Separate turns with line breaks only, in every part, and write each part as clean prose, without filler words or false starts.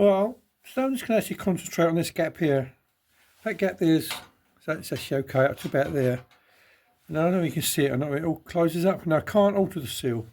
Well, so I'm just going to actually concentrate on this gap here. That gap there's, so it's actually okay up to about there. And I don't know if you can see it, I know it all closes up. Now I can't alter the seal.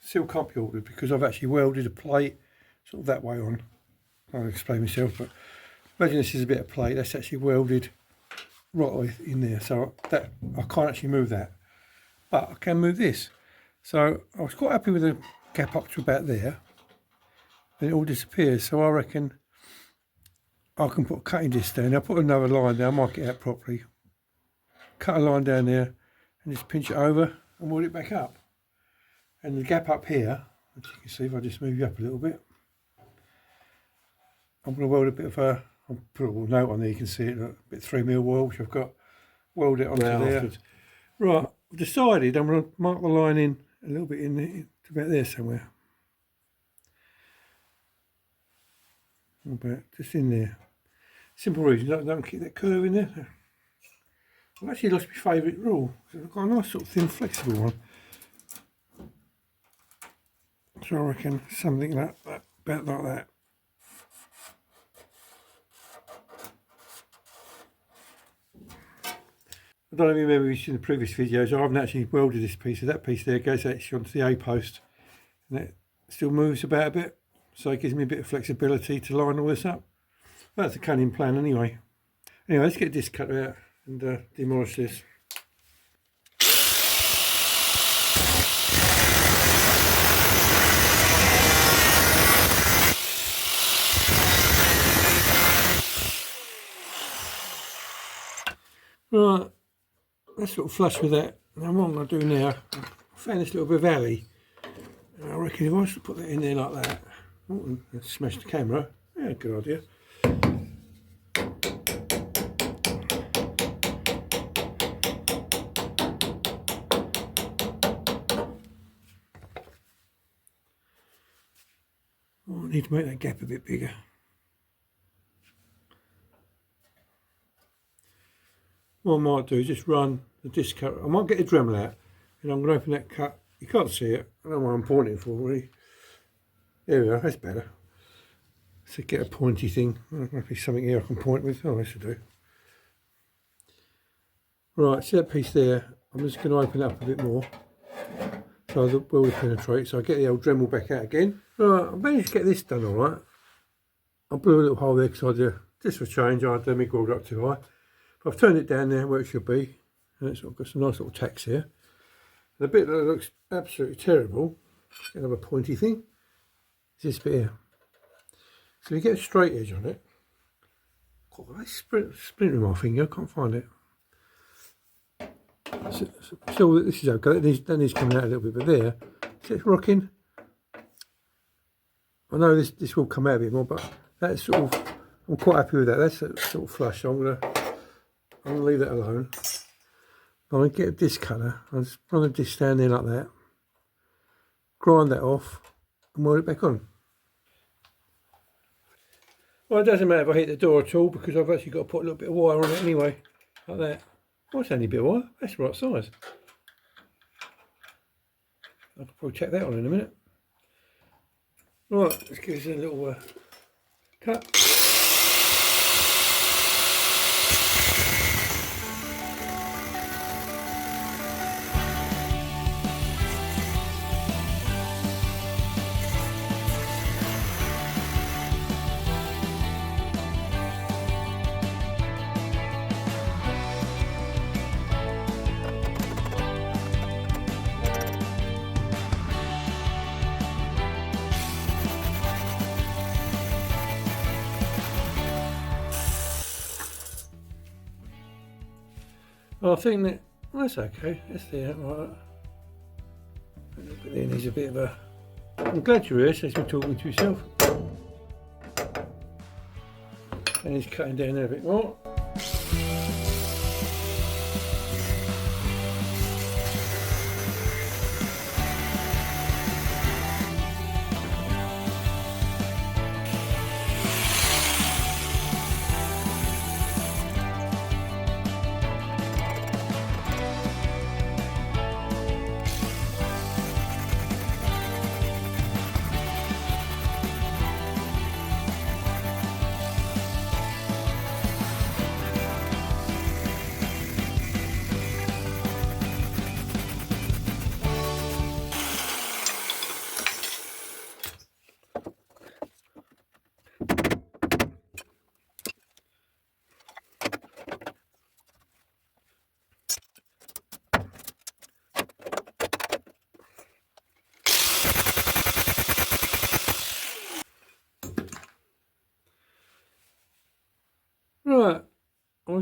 The seal can't be altered because I've actually welded a plate sort of that way on. I'll explain myself, but imagine this is a bit of plate that's actually welded right in there. So that I can't actually move that. But I can move this. So I was quite happy with the gap up to about there. Then it all disappears. So I reckon I can put a cutting disc down. I'll put another line down, mark it out properly. Cut a line down there and just pinch it over and weld it back up. And the gap up here, as you can see if I just move you up a little bit, I'm going to weld a bit of a, I'll put a little note on there, you can see it, a bit 3mm weld which I've got, weld it onto there. Afterwards. Right, I've decided I'm going to mark the line in a little bit in there, to about there somewhere. About just in there. Simple reason, don't keep that curve in there. I've actually lost my favourite rule. I've got a nice sort of thin flexible one. So I reckon something like that, about like that. I don't know if you remember in the previous videos, I haven't actually welded this piece, so that piece there goes actually onto the A-post and it still moves about a bit, so it gives me a bit of flexibility to line all this up. That's the cunning plan anyway. Anyway, let's get this cut out and demolish this. Right. That's sort of flush with that. Now what I'm going to do now, I found this little bit of alley. And I reckon if I was to put that in there like that, oh, and smash the camera, yeah, good idea. Oh, I need to make that gap a bit bigger. What I might do is just run the disc cut. I might get a Dremel out and I'm going to open that cut. You can't see it. I don't know what I'm pointing for really. There we go, that's better. So get a pointy thing. There might be something here I can point with. Oh, that should do. Right, see that piece there? I'm just going to open it up a bit more so the weld will penetrate. So I get the old Dremel back out again. Right, I managed to get this done all right. I blew a little hole there because just for change, I had the MIG weld up too high. I've turned it down there where it should be, and it's got some nice little tacks here. The bit that looks absolutely terrible, another pointy thing, is this bit here. So you get a straight edge on it. God, I splintering my finger, I can't find it. So this is okay, that needs coming out a little bit, but there, see it's rocking. I know this will come out a bit more, but that's sort of, I'm quite happy with that. That's sort of flush, so I'm going to leave that alone. I'm going to get a disc cutter. I'll just run the disc down there like that. Grind that off and weld it back on. Well, it doesn't matter if I hit the door at all because I've actually got to put a little bit of wire on it anyway. Like that. Oh, it's only a bit of wire. That's the right size. I could probably check that on in a minute. Right, let's give this a little cut. Well, I think that that's okay. That's there. Right. But then there's a bit of a. I'm glad you're here, so you're talking to yourself. And he's cutting down there a bit more.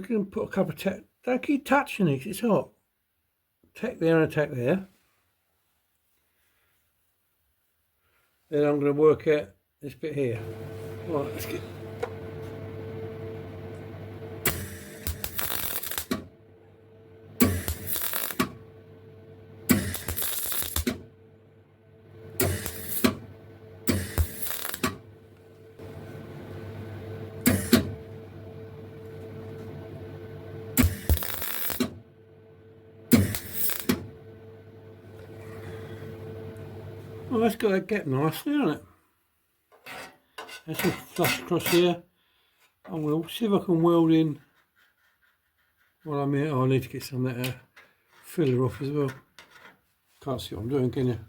we're going to put a couple of tack. Don't keep touching it, 'cause it's hot. Tack there and a tack there. Then I'm going to work out this bit here. Right, let's get. Well, that's got that gap nicely, hasn't it? That's all flush across here. I'm going to see if I can weld in while I'm here. Oh, I need to get some of that filler off as well. Can't see what I'm doing, can you?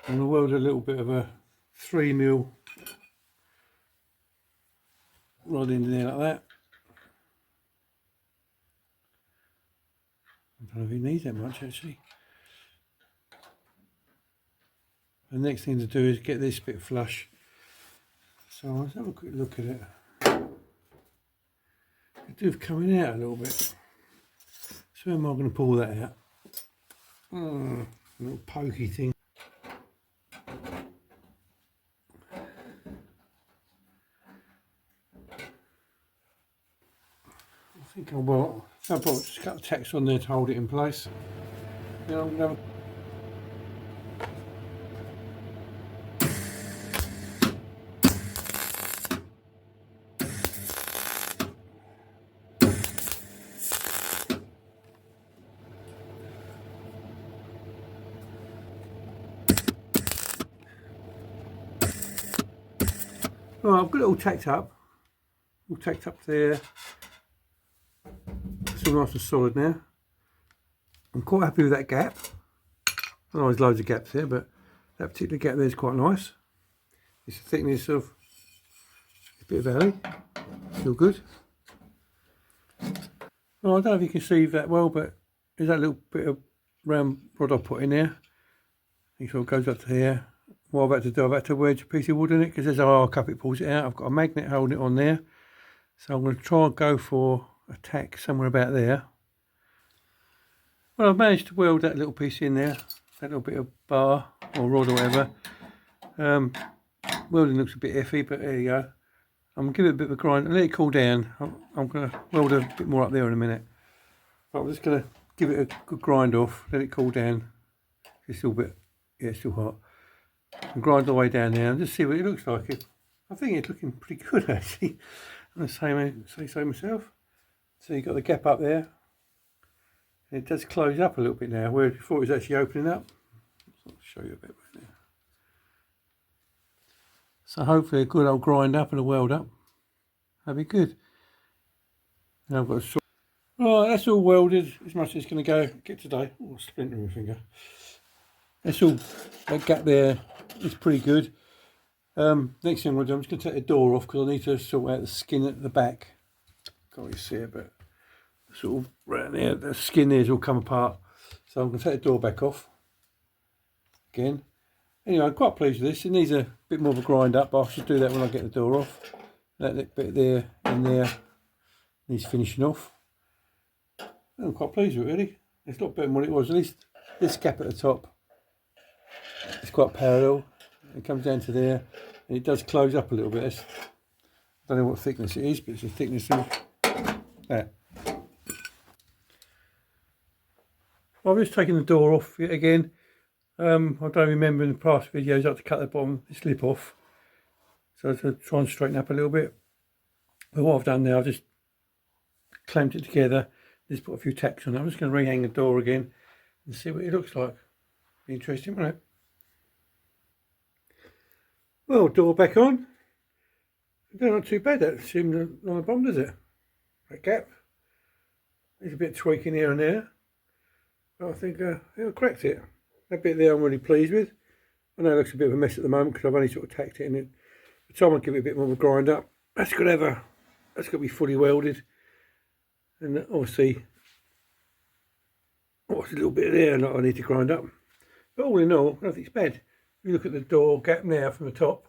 I'm going to weld a little bit of a 3mm rod in there like that. I don't know if it needs that much actually. The next thing to do is get this bit flush. So let's have a quick look at it. It does coming out a little bit. So how am I going to pull that out? A little pokey thing. I think I will. I'll just cut the tacks on there to hold it in place. Then I'm going to have Right, I've got it all tacked up there. It's all nice and solid now. I'm quite happy with that gap. I know there's loads of gaps here, but that particular gap there is quite nice. It's the thickness of a bit of alley. Still good. Well, I don't know if you can see that well, but there's that little bit of round rod I put in there. It sort of goes up to here. What I've had to do, I've had to wedge a piece of wood in it because there's a hard cup, it pulls it out. I've got a magnet holding it on there. So I'm going to try and go for a tack somewhere about there. Well, I've managed to weld that little piece in there, that little bit of bar or rod or whatever. Welding looks a bit iffy, but there you go. I'm going to give it a bit of a grind, let it cool down. I'm going to weld a bit more up there in a minute. But I'm just going to give it a good grind off, let it cool down. It's still a bit, yeah, it's still hot. And grind the way down there and just see what it looks like. I think it's looking pretty good actually. I'm going to say so myself. So you've got the gap up there. It does close up a little bit now, where before it was actually opening up. I'll show you a bit right now. So hopefully a good old grind up and a weld up. That'd be good. Now I've got a sort. Right, that's all welded as much as it's going to go. Get today. Oh, splinter in my finger. That's all. That gap there is pretty good. Next thing I'm going to do, I'm just going to take the door off because I need to sort out the skin at the back. Can't really see it, but sort of around there, the skin there's all come apart. So I'm going to take the door back off again. Anyway, I'm quite pleased with this. It needs a bit more of a grind up, but I should do that when I get the door off. That bit there and there needs finishing off. I'm quite pleased with it really. It's a lot better than what it was. At least this gap at the top, it's quite parallel. It comes down to there and it does close up a little bit. I don't know what thickness it is, but it's the thickness of that. Well, I've just taken the door off yet again. I don't remember in the past videos I had to cut the bottom, the slip off. So to try and straighten up a little bit. But what I've done now, I've just clamped it together, just put a few tacks on it. I'm just going to rehang the door again and see what it looks like. Be interesting, won't it? Well, door back on. Not too bad, that seemed on the bottom, does it? That gap. There's a bit of tweaking here and there. But I think it'll correct it. That bit there I'm really pleased with. I know it looks a bit of a mess at the moment because I've only sort of tacked it in it. By the time I give it a bit more of a grind up, that's got to be fully welded. And obviously, oh, it's a little bit there that I need to grind up. But all in all, I don't think it's bad. If you look at the door gap now from the top,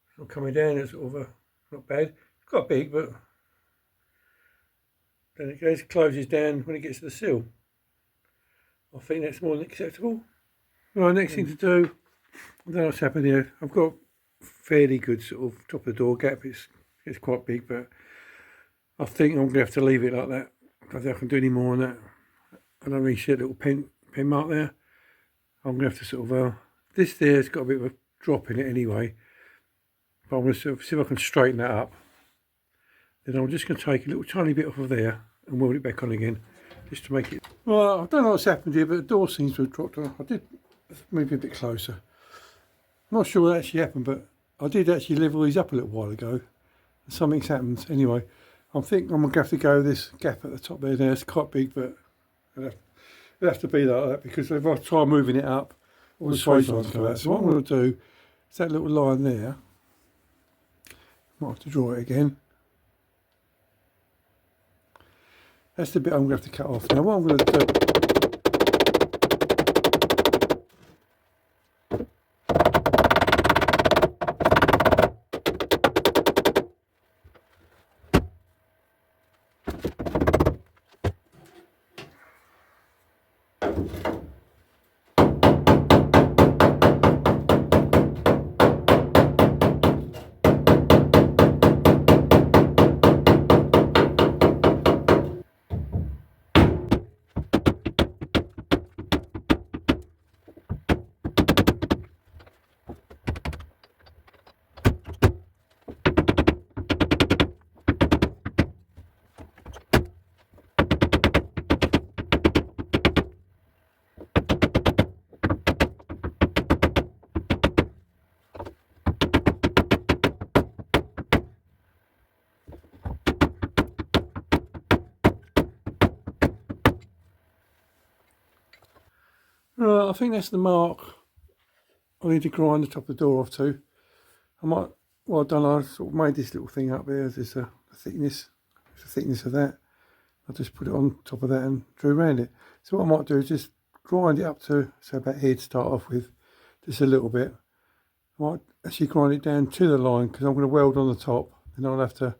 it's not coming down, it's sort of not bad. It's quite big, but then it goes closes down when it gets to the sill. I think that's more than acceptable. Right, next thing to do, I don't know what's happened here. I've got fairly good sort of top of the door gap. It's quite big, but I think I'm gonna have to leave it like that. I don't think I can do any more on that. I don't really see a little pen mark there. I'm gonna have to sort of this there's got a bit of a drop in it anyway. But I'm gonna sort of see if I can straighten that up. Then I'm just gonna take a little tiny bit off of there and weld it back on again, just to make it. Well, I don't know what's happened here, but the door seems to have dropped off. I did move it a bit closer. I'm not sure what actually happened, but I did actually level these up a little while ago. Something's happened anyway. I think I'm gonna have to go this gap at the top there. It's quite big, but it'll have to be like that, because if I try moving it up, all the swage lines go out. So what I'm going to do is that little line there. Might have to draw it again. That's the bit I'm going to have to cut off. Now what I'm going to do. Right, I think that's the mark I need to grind the top of the door off to. I might, well I've done, I sort of made this little thing up there. There's a thickness, it's the thickness of that. I just put it on top of that and drew around it. So what I might do is just grind it up to, so about here to start off with, just a little bit. I might actually grind it down to the line, because I'm going to weld on the top, and I'll have to,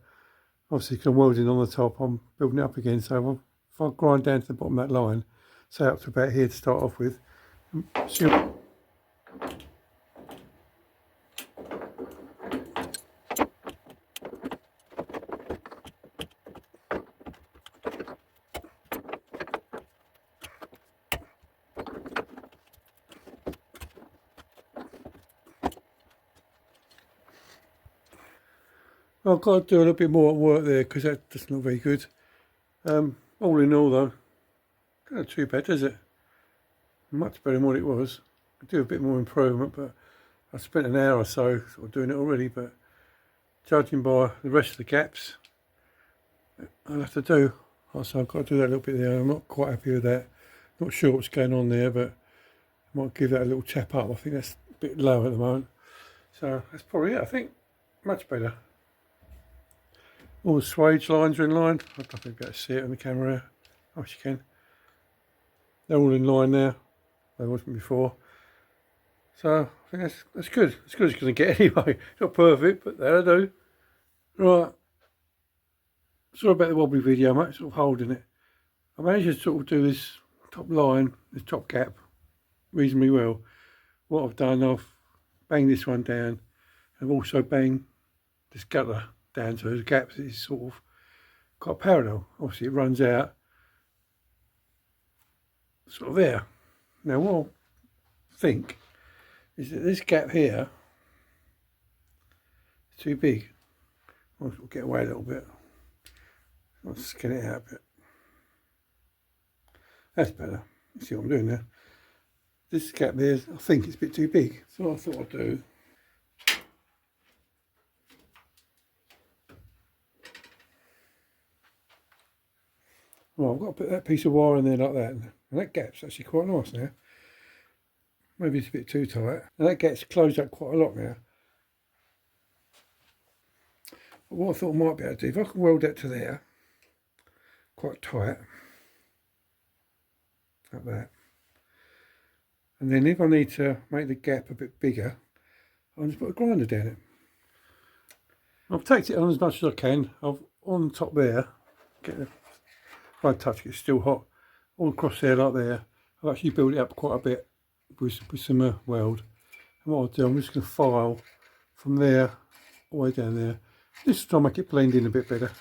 obviously because I'm welding on the top, I'm building it up again. So if I grind down to the bottom of that line, say up to about here to start off with, I've got to do a little bit more work there, because that's not very good. All in all though, not too bad, is it? Much better than what it was. I do a bit more improvement, but I spent an hour or so sort of doing it already, but judging by the rest of the gaps, I'll have to do. So I've got to do that a little bit there. I'm not quite happy with that. Not sure what's going on there, but I might give that a little tap up. I think that's a bit low at the moment. So that's probably it, I think. Much better. All the swage lines are in line. I don't think you'll be able to see it on the camera. Oh, you can. They're all in line now. They wasn't before. So I think that's good. As good as it's going to get anyway. It's not perfect, but that'll do. Right. Sorry about the wobbly video, mate. Sort of holding it. I managed to sort of do this top line, this top gap, reasonably well. What I've done, I've banged this one down. I've also banged this gutter down, so the gaps is sort of quite parallel. Obviously, it runs out sort of there. Now, what I think is that this gap here is too big. I'll get away a little bit. I'll skin it out a bit. That's better. You see what I'm doing there? This gap there, I think it's a bit too big. So what I thought I'd do, well, I've got to put that piece of wire in there like that, and that gap's actually quite nice now. Maybe it's a bit too tight, and that gets closed up quite a lot now. But what I thought I might be able to do, if I can weld that to there, quite tight, like that, and then if I need to make the gap a bit bigger, I'll just put a grinder down it. I've tacked it on as much as I can. I've on top there, get the, if I touch it, it's still hot. All across there like there. I've actually built it up quite a bit with some weld. And what I'll do, I'm just going to file from there all the way down there. Just try to make it blend in a bit better.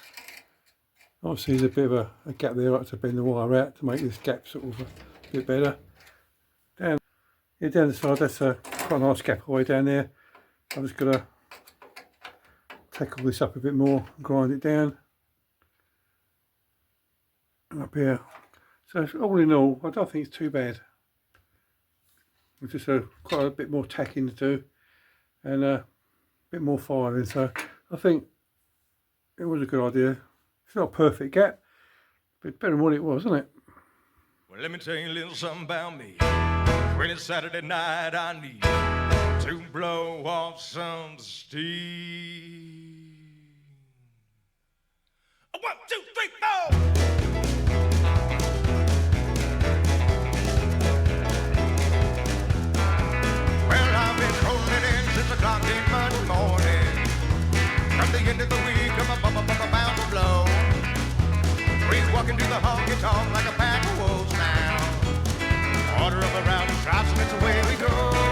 Obviously there's a bit of a gap there. I have to bend the wire out to make this gap sort of a bit better. Down the side, that's quite a nice gap all the way down there. I'm just going to tackle this up a bit more, grind it down. And up here. So all in all, I don't think it's too bad. It's just quite a bit more tacking to do and a bit more filing. So I think it was a good idea. It's not a perfect gap, but it's better than what it was, isn't it?
Well, let me tell you a little something about me. When it's Saturday night, I need to blow off some steam. 1, 2, 3, 4. Well, I've been rolling in since the clock came Monday morning. From the end of the week, I'm about to blow. Breeze walking through the honky tonk like a pack of wolves now. Order of a round of drops and it's away we go.